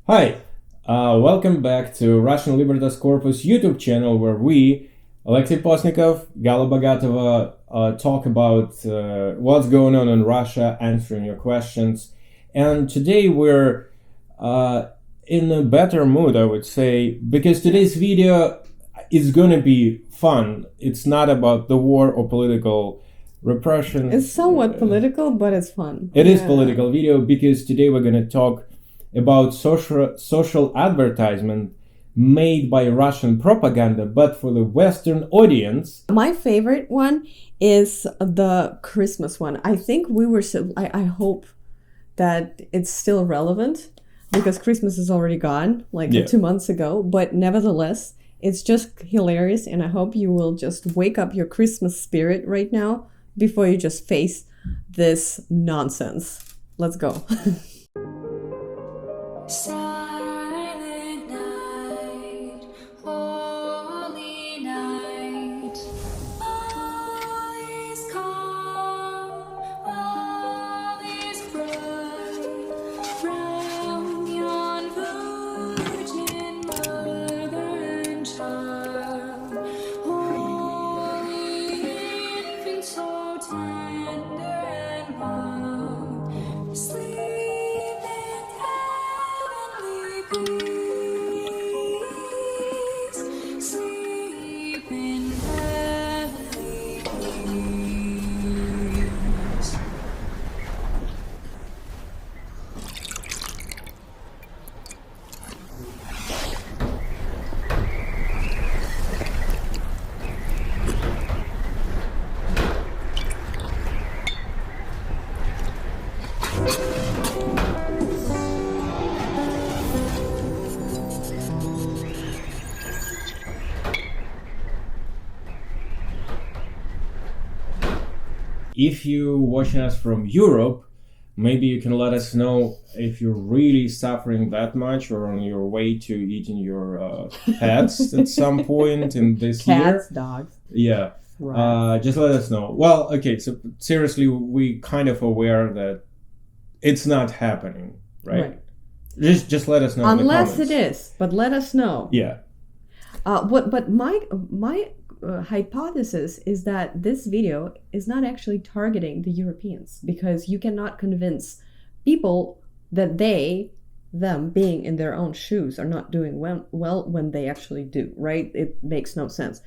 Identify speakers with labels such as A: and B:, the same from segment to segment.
A: Hi, welcome back to Russian Libertas Corpus YouTube channel where we, Alexei Postnikov, Gala Bogatova, talk about what's going on in Russia, answering your questions. And today we're in a better mood, I would say, because today's video is going to be fun. It's not about the war or political repression.
B: It's somewhat political, but it's fun.
A: It is political video because today we're going to talk about social advertisement made by Russian propaganda, but for the Western audience.
B: My favorite one is the Christmas one. I think we were I hope that it's still relevant because Christmas is already gone, 2 months ago. But nevertheless, it's just hilarious, and I hope you will just wake up your Christmas spirit right now before you just face this nonsense. Let's go.
C: Silent night, holy night, all is calm, all is bright, round yon virgin mother and child, holy infant so tender and mild, sleep sleep in heavenly peace.
A: If you're watching us from Europe, maybe you can let us know if you're really suffering that much or on your way to eating your pets at some point in this year.
B: Cats, dogs.
A: Yeah.
B: Right.
A: Just let us know. Well, okay, so seriously, we kind of aware that it's not happening, right? Just let us know.
B: Unless
A: in the
B: it is, but let us know.
A: Yeah.
B: But my hypothesis is that this video is not actually targeting the Europeans, because you cannot convince people that them being in their own shoes are not doing well when they actually do, right? It makes no sense.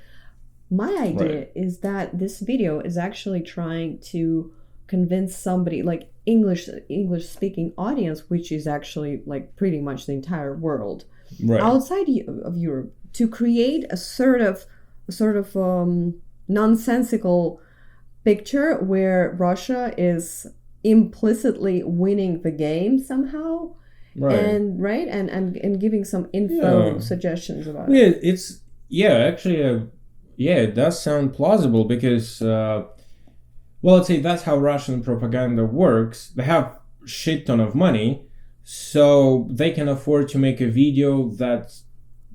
B: My idea is that this video is actually trying to convince somebody like English speaking audience, which is actually like pretty much the entire world outside of Europe, to create a sort of nonsensical picture where Russia is implicitly winning the game somehow, and giving some info suggestions about it.
A: It does sound plausible because let's say that's how Russian propaganda works. They have shit ton of money, so they can afford to make a video that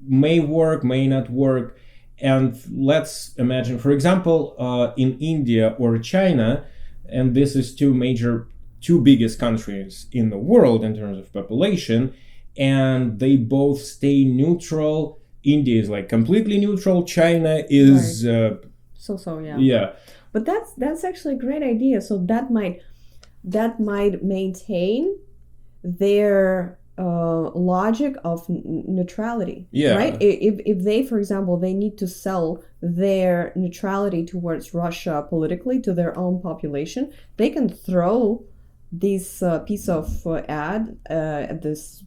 A: may work, may not work. And let's imagine, for example, in India or China, and this is two biggest countries in the world in terms of population, and they both stay neutral. India is like completely neutral. China is
B: yeah. But that's actually a great idea. So that might maintain their logic of neutrality, right? If they, for example, they need to sell their neutrality towards Russia politically to their own population, they can throw this piece of ad at this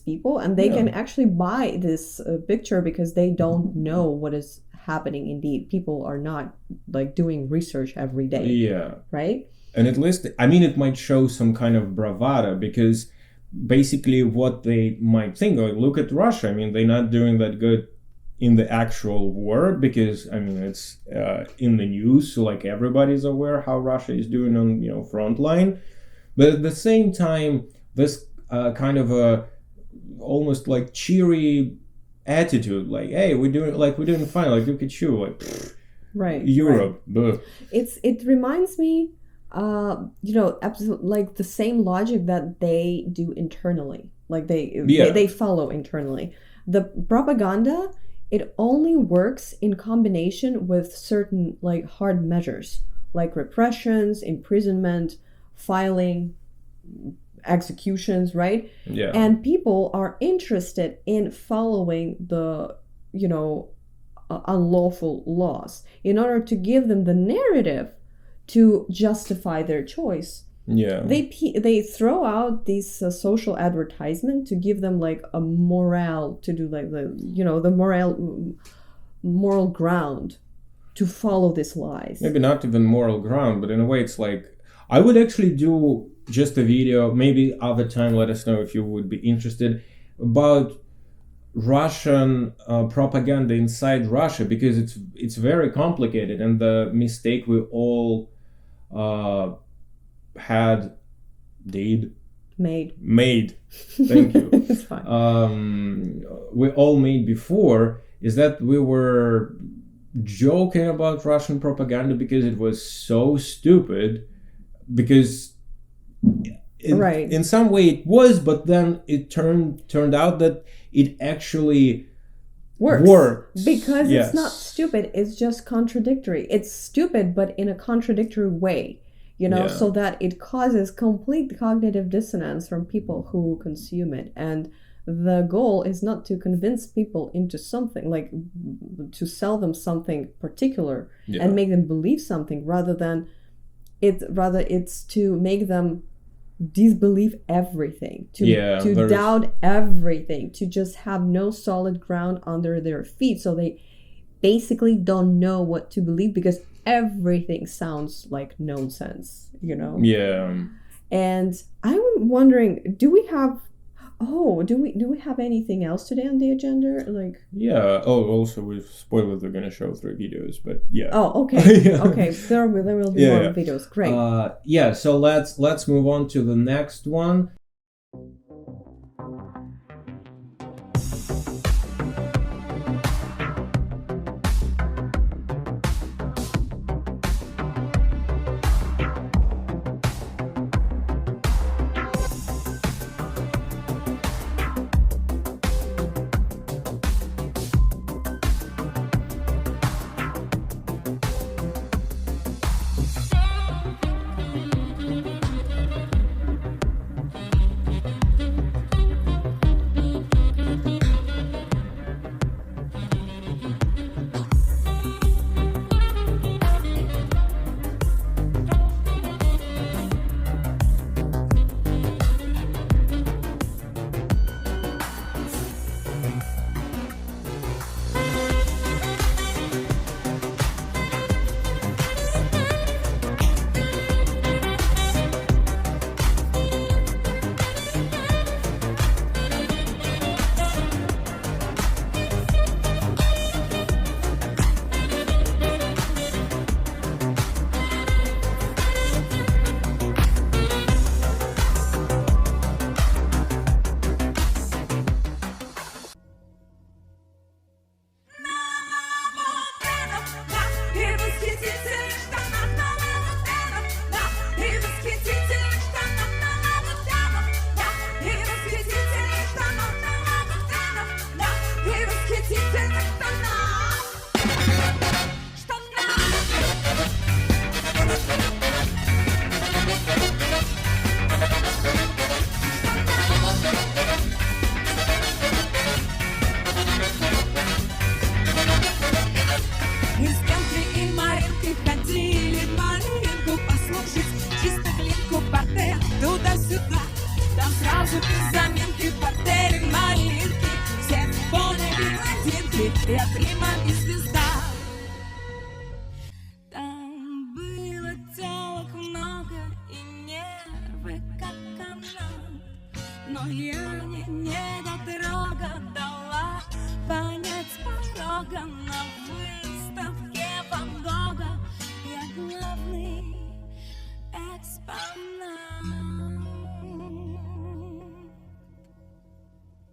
B: people, and they can actually buy this picture because they don't know what is happening. Indeed, people are not like doing research every day, right?
A: And at least, I mean, it might show some kind of bravado, because basically what they might think, look at Russia, I mean, they're not doing that good in the actual war, because I mean, it's in the news, so like everybody's aware how Russia is doing on front line. But at the same time, this kind of a almost like cheery attitude, like, hey, we're doing fine, like, look at you, like, Europe.
B: It reminds me absolutely like the same logic that they do internally. like
A: Yeah.
B: they follow internally. The propaganda, it only works in combination with certain like hard measures, like repressions, imprisonment, filing, executions, right?
A: Yeah.
B: And people are interested in following the, unlawful laws in order to give them the narrative to justify their choice.
A: Yeah.
B: They throw out these social advertisement to give them like a morale, to do like the moral ground to follow these lies.
A: Maybe not even moral ground, but in a way it's like, I would actually do just a video, maybe other time, let us know if you would be interested, about Russian propaganda inside Russia, because it's very complicated, and the mistake we all made thank you
B: It's fine.
A: We all made before, is that we were joking about Russian propaganda because it was so stupid, because
B: Right.
A: in some way it was, but then it turned out that it actually works.
B: Because
A: Yes.
B: it's not stupid, it's just contradictory. It's stupid, but in a contradictory way,
A: Yeah.
B: so that it causes complete cognitive dissonance from people who consume it. And the goal is not to convince people into something, like to sell them something particular
A: Yeah.
B: and make them believe something, rather it's to make them disbelieve everything, to doubt everything, to just have no solid ground under their feet, so they basically don't know what to believe because everything sounds like nonsense,
A: Yeah.
B: And I'm wondering, do we have anything else today on the agenda? Like,
A: Yeah. Oh, also we've spoiled they're gonna show 3 videos, but yeah.
B: oh, okay.
A: Yeah.
B: Okay, there will be more videos. Great.
A: Yeah. So let's move on to the next one.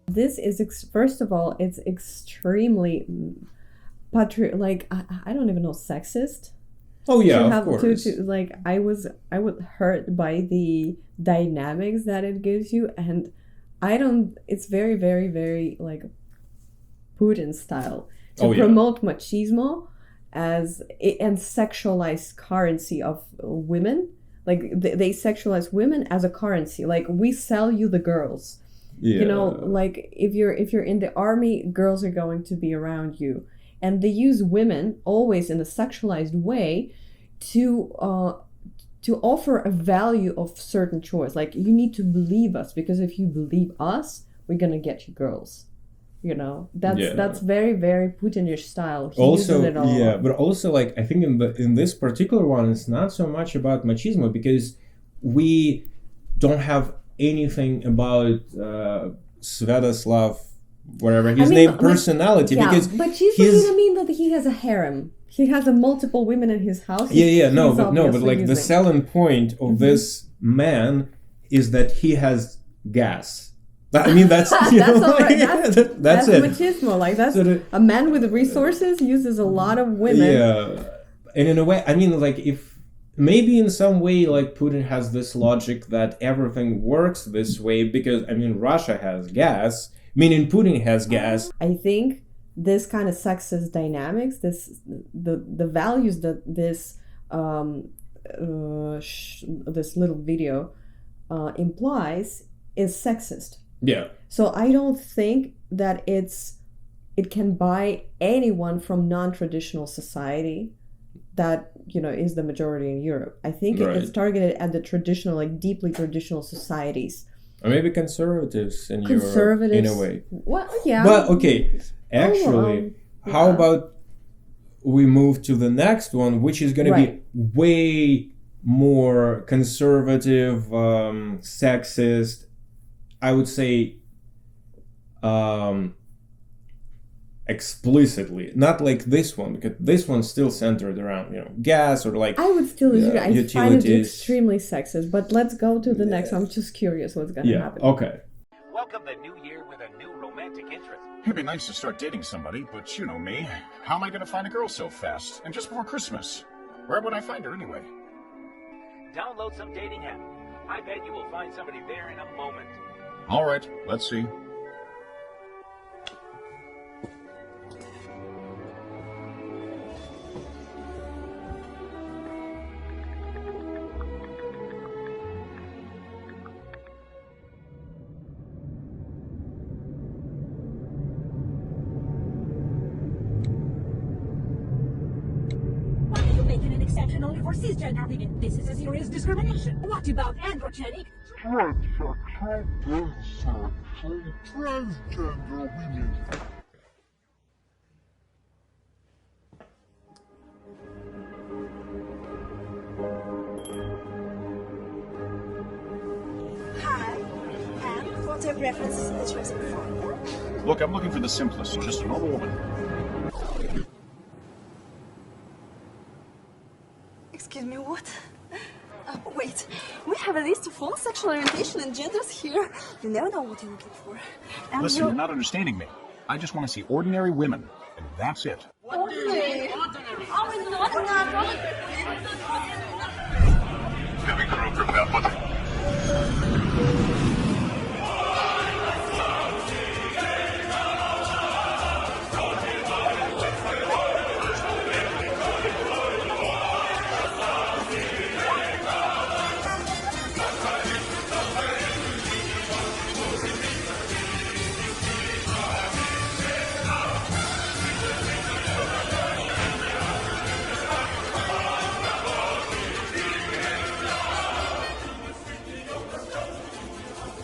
B: This is first of all, it's extremely like I don't even know, sexist.
A: Oh yeah, of course.
B: I was hurt by the dynamics that it gives you, and I don't. It's very, very, very like Putin style to
A: Oh, yeah.
B: promote machismo and sexualized currency of women. Like they sexualize women as a currency. Like we sell you the girls.
A: Yeah.
B: You know, like if you're in the army, girls are going to be around you, and they use women always in a sexualized way to offer a value of certain choice. Like you need to believe us, because if you believe us, we're gonna get you girls. You know, that's very, very Putinish style. He
A: Also,
B: uses it all.
A: yeah, but also like I think in this particular one, it's not so much about machismo, because we don't have anything about Sviatoslav, whatever his name, personality, because
B: but she's doesn't mean that he has a harem. He has multiple women in his house.
A: But like the selling point of this man is that he has gas. I mean, that's that's it.
B: Machismo. Like that's a man with resources uses a lot of women.
A: Yeah, and in a way, I mean, like if maybe in some way, like Putin has this logic that everything works this way because I mean, Russia has gas, meaning Putin has gas.
B: I think this kind of sexist dynamics, the values that this this little video implies is sexist.
A: Yeah.
B: So I don't think that it can buy anyone from non-traditional society that, you know, is the majority in Europe. I think it's targeted at the traditional, like deeply traditional societies.
A: Or maybe conservatives in Europe, in a way.
B: Well, yeah.
A: But okay, actually, how about we move to the next one, which is going to be way more conservative, sexist, I would say explicitly, not like this one, because this one's still centered around, you know, gas or like
B: I would still I
A: utilities.
B: find it extremely sexist, but let's go to the next. I'm just curious what's going to happen.
A: Okay.
D: Welcome the new year with a new romantic interest.
E: It'd be nice to start dating somebody, but you know me. How am I going to find a girl so fast? And just before Christmas? Where would I find her anyway?
D: Download some dating app. I bet you will find somebody there in a moment.
E: All right, let's see.
F: Why are you making an exception only for cisgender women? This is a serious discrimination. What about androgenic?
G: Transgender women.
F: Hi. And what's your preference that you're looking for?
E: Look, I'm looking for the simplest, just a normal woman.
H: Excuse me, what? Wait, we have a list of all sexual orientation and genders here. You never know what you're looking for. And
E: Listen, you're not understanding me. I just want to see ordinary women, and that's it.
H: Ordinary.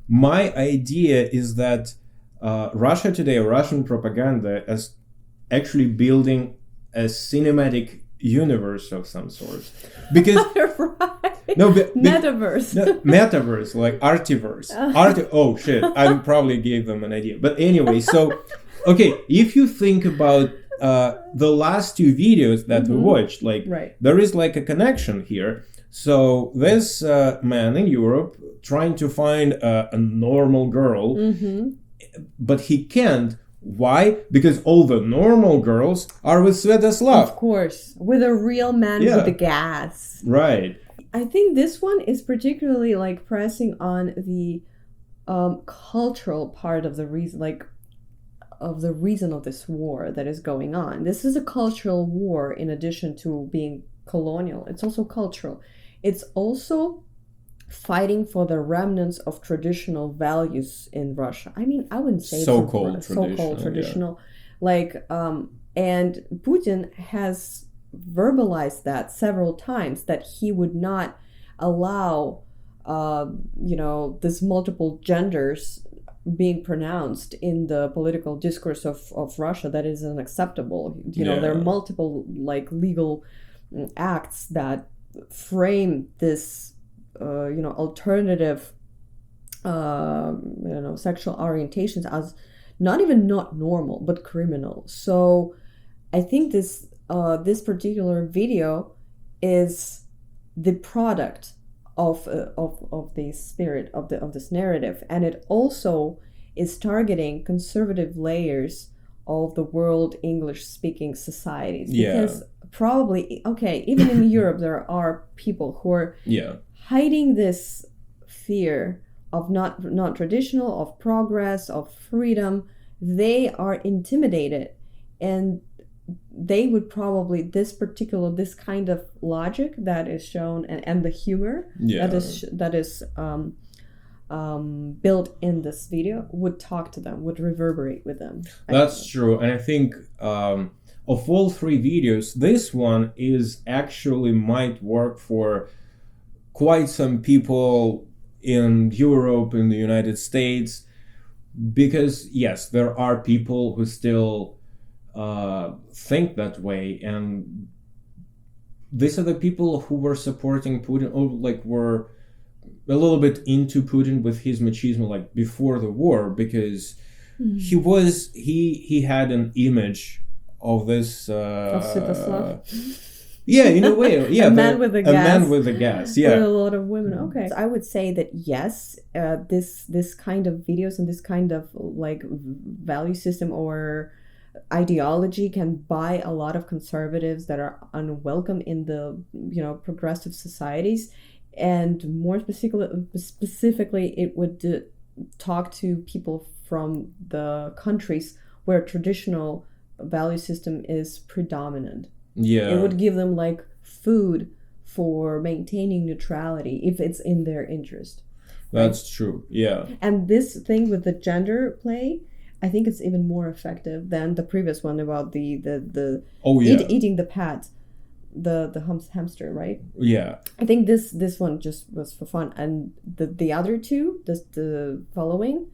A: My idea is that Russia today, Russian propaganda, is actually building a cinematic universe of some sort. Because
B: Right.
A: no,
B: Metaverse.
A: metaverse, like Artiverse. Oh shit! I probably gave them an idea. But anyway, so okay, if you think about the last two videos that we watched, like there is like a connection here. So this man in Europe trying to find a normal girl, but he can't. Why? Because all the normal girls are with Sviatoslav.
B: Of course, with a real man with the gas.
A: Right.
B: I think this one is particularly like pressing on the cultural part of the reason, like of the reason of this war that is going on. This is a cultural war in addition to being colonial. It's also cultural. It's also fighting for the remnants of traditional values in Russia. I mean, I wouldn't say
A: so-called
B: traditional. Like, and Putin has verbalized that several times, that he would not allow, this multiple genders being pronounced in the political discourse of Russia. That is unacceptable. There are multiple like legal acts that frame this alternative sexual orientations as not normal but criminal. So I think this particular video is the product of the spirit of this narrative, and it also is targeting conservative layers of the world English speaking societies, because probably even in Europe there are people who are hiding this fear of not traditional, of progress, of freedom. They are intimidated, and they would probably this kind of logic that is shown, and the humor that is built in this video would talk to them, would reverberate with them.
A: That's true. And I think of all three videos, this one is actually might work for quite some people in Europe, in the United States, because yes, there are people who still think that way, and these are the people who were supporting Putin, or like were a little bit into Putin with his machismo, like before the war, because he had an image of this in a way,
B: a man with a gas,
A: with a
B: lot of women. Okay, I would say that yes, this kind of videos and this kind of like value system or ideology can buy a lot of conservatives that are unwelcome in the progressive societies, and more specifically it would talk to people from the countries where traditional value system is predominant. It would give them like food for maintaining neutrality if it's in their interest.
A: That's true.
B: And this thing with the gender play, I think it's even more effective than the previous one about the eating the pet, the hamster, right? I think this one just was for fun, and the other two, the following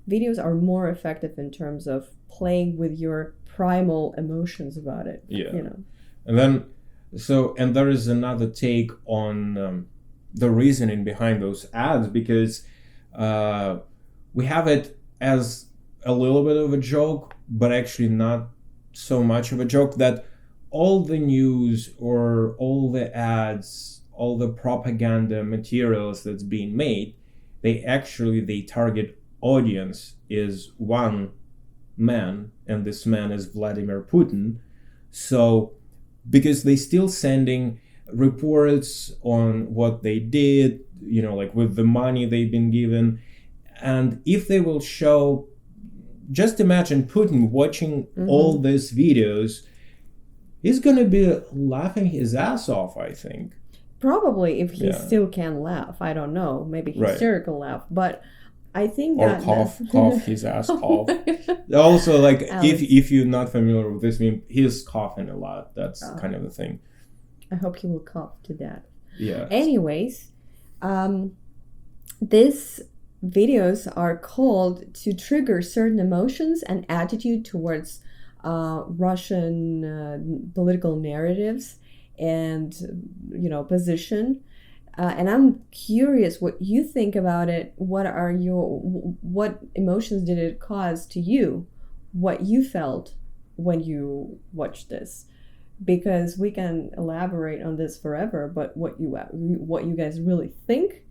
B: videos, are more effective in terms of playing with your primal emotions about it.
A: And then and there is another take on the reasoning behind those ads, because we have it as a little bit of a joke, but actually not so much of a joke, that all the news or all the ads, all the propaganda materials that's being made, they target audience is one man, and this man is Vladimir Putin. So because they still sending reports on what they did, like with the money they've been given, and if they will show, just imagine Putin watching all these videos, he's gonna be laughing his ass off, I think.
B: Probably, if he still can laugh. I don't know, maybe hysterical laugh, but I think
A: or cough his ass off. Also, like if you're not familiar with this meme, he's coughing a lot. That's kind of the thing.
B: I hope he will cough to death.
A: Yeah.
B: Anyways, these videos are called to trigger certain emotions and attitude towards Russian political narratives and position. And I'm curious what you think about it. What emotions did it cause to you? What you felt when you watched this? Because we can elaborate on this forever, but what you guys really think,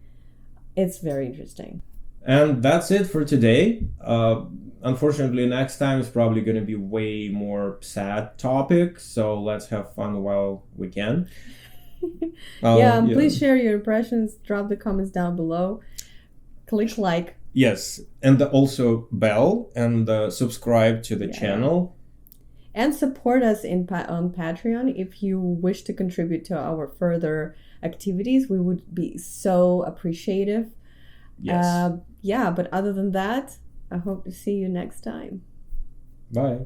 B: it's very interesting.
A: And that's it for today. Unfortunately, next time is probably going to be way more sad topic, so let's have fun while we can.
B: Please share your impressions, drop the comments down below, click like
A: Yes, and also bell and subscribe to the channel.
B: And support us on Patreon if you wish to contribute to our further activities. We would be so appreciative.
A: Yes.
B: Yeah, but other than that, I hope to see you next time.
A: Bye.